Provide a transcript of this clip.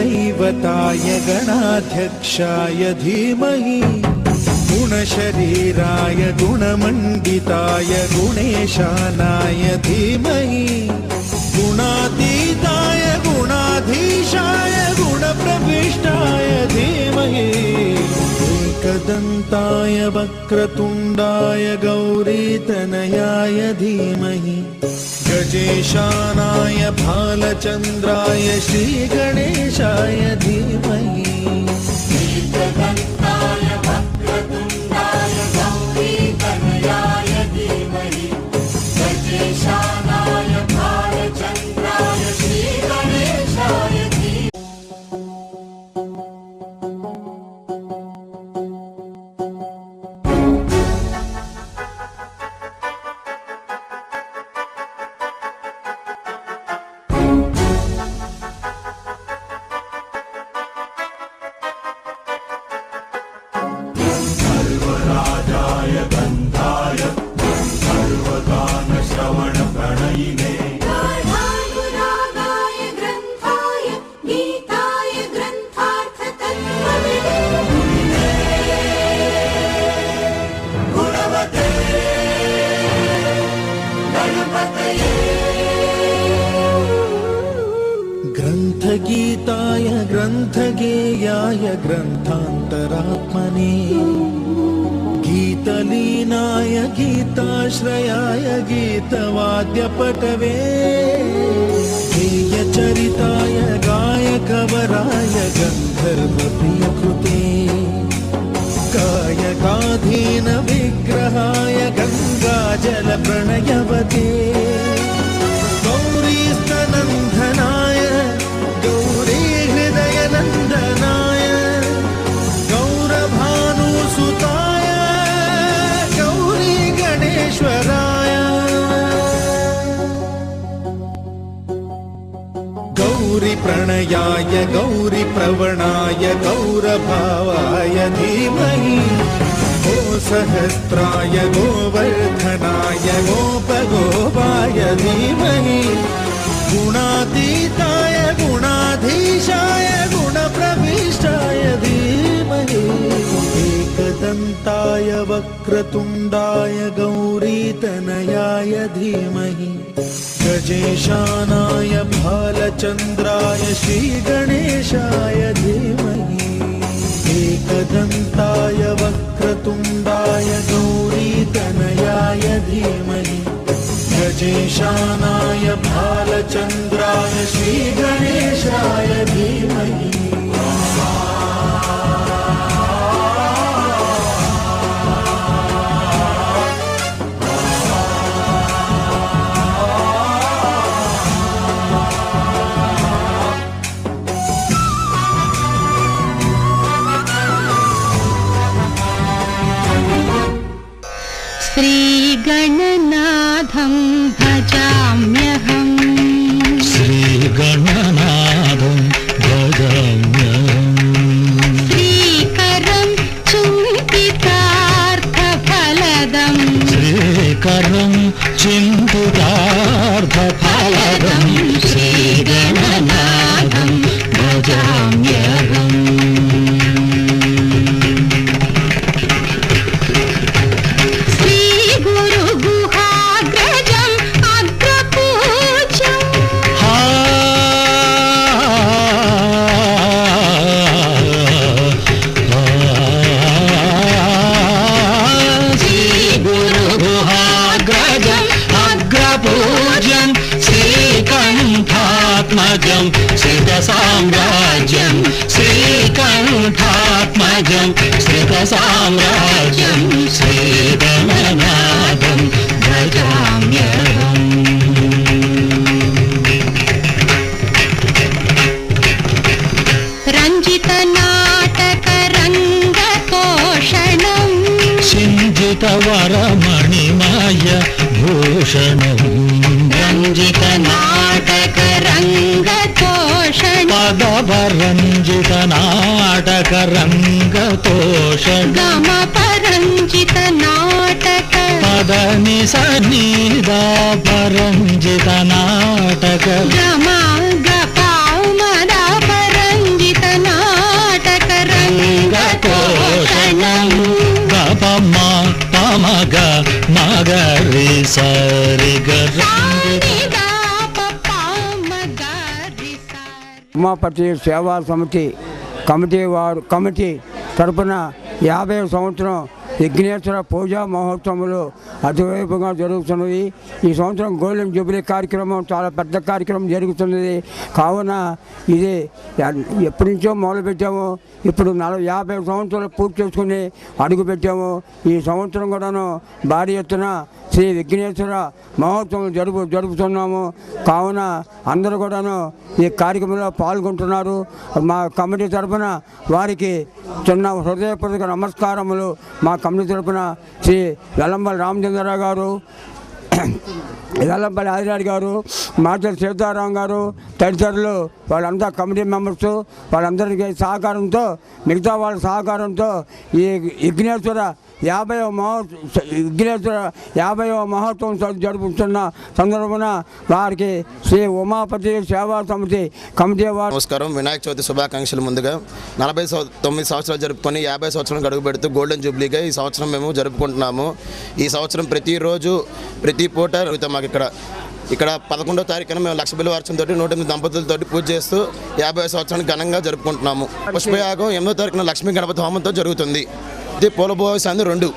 गणदैवताय गणाध्यक्षाय धीमहि गुणशरीराय गुणमण्डिताय गुणेशानाय धीमहि गुणातीताय गुणाधीशाय गुणप्रविष्टाय धीमहि एकदन्ताय वक्रतुण्डाय गौरीतनयाय धीमहि गजेशानाय भालचन्द्राय श्रीगणेशाय धीमहि एकदन्ताय वक्रतुण्डाय गौरीतनयाय धीमहि गजेशानाय भालचन्द्राय श्रीगणेशाय धीमहि। सर्वराजाय गन्धाय सर्वगानश्रवणप्रणयिने गाढानुरागाय ग्रन्थाय गीताय ग्रन्थार्थतत्त्वविदे गुणवते गणपतये ग्रन्थगीताय ग्रन्थगेयाय ग्रन्थान्तरात्मने गीतलीनाय गीताश्रयाय गीतवाद्यपटवे गेयचरिताय गायकवराय गन्धर्वप्रियकृते कायकाधीन विग्रहाय गङ्गाजलप्रणयवते गौरीस्तनन्दनाय गौरीहृदयनन्दनाय गौरभानुसुताय गौरी गणेश्वराय गौरीप्रणयाय गौरीप्रवणाय गौरभावाय धीमहि गोसहस्राय गोवर्धनाय गोपगोपाय धीमहि गुणातीताय गुणाधीशाय गुणप्रविष्टाय धीमहि एकदन्ताय वक्रतुण्डाय गौरीतनयाय धीमहि गजेशानाय भालचन्द्राय श्रीगणेशाय धीमहि एकदन्ताय वक्रतुण्डाय गौरीतनयाय धीमहि गजेशानाय भालचन्द्राय श्रीगणेशाय धीमहि श्रीगणनाथं भजाम्यहम् श्रीगणनाथं भजाम्यहम् श्रीकरं चिन्तितार्थफलदं श्रीकरं चिन्तितार्थफलदं श्रीगणनाथं भजाम्यहम् श्रीकण्ठात्मजं श्रितसाम्राज्यं श्रीकण्ठात्मजं श्रितसाम्राज्यं श्रीगणनाथं भजाम्यहम् रञ्जितनाटकरङ्गतोषणं सिञ्जितवरमणिमय भूषणम् रञ्जितनाटकरङ्गतोषणं पदपरञ्जितनाटकरङ्गतोषणं गमपरञ्जितनाटक पदनि सनिदा परञ्जितनाटक गमा गपा मदा परञ्जित ఉమాపతి సేవా కమిటీ తరపున 50వ సంవత్సరం విఘ్నేశ్వర పూజా మహోత్సవాలు అతివైభవంగా జరుగుతున్నది. ఈ సంవత్సరం గోల్డెన్ జూబ్లీ కార్యక్రమం చాలా పెద్ద కార్యక్రమం జరుగుతున్నది. కావున ఇది ఎప్పటి నుంచో మొదలుపెట్టాము. ఇప్పుడు 50 సంవత్సరాలు పూర్తి చేసుకుని అడుగు పెట్టాము. ఈ సంవత్సరం కూడాను భారీ ఎత్తున శ్రీ విఘ్నేశ్వర మహోత్సవం జరుపుతున్నాము. కావున అందరూ కూడాను ఈ కార్యక్రమంలో పాల్గొంటున్నారు. మా కమిటీ తరఫున వారికి చిన్న హృదయపూర్వక నమస్కారములు. మా కమిటీ తరఫున శ్రీ వెల్లంపల్లి రామచంద్రరావు గారు, వెల్లంపల్లి ఆదిరాడు గారు, మాచల్ సీతారాం గారు తదితరులు వాళ్ళంతా కమిటీ మెంబర్స్ వాళ్ళందరికీ సహకారంతో మిగతా వాళ్ళ సహకారంతో ఈ విఘ్నేశ్వర 50వ మహోత్సవం జరుపుతున్న సందర్భంగా వారికి శ్రీ ఉమాపతి సేవా కమిటీ వారు నమస్కారం. వినాయక చవితి శుభాకాంక్షలు. ముందుగా 49 సంవత్సరాలు జరుపుకొని 50 సంవత్సరాలకు అడుగు పెడుతూ గోల్డెన్ జూబ్లీగా ఈ సంవత్సరం మేము జరుపుకుంటున్నాము. ఈ సంవత్సరం ప్రతిరోజు ప్రతి పూట మాకు ఇక్కడ 11వ తారీఖున మేము 1,00,000 బిల్లు వార్చంతో 108 దంపతులతో పూజ చేస్తూ 50వ సంవత్సరాన్ని ఘనంగా జరుపుకుంటున్నాము. పుష్పయాగం 8వ తారీఖున లక్ష్మీ గణపతి హోమంతో జరుగుతుంది. ఇది పూలభోగ సంధి 2.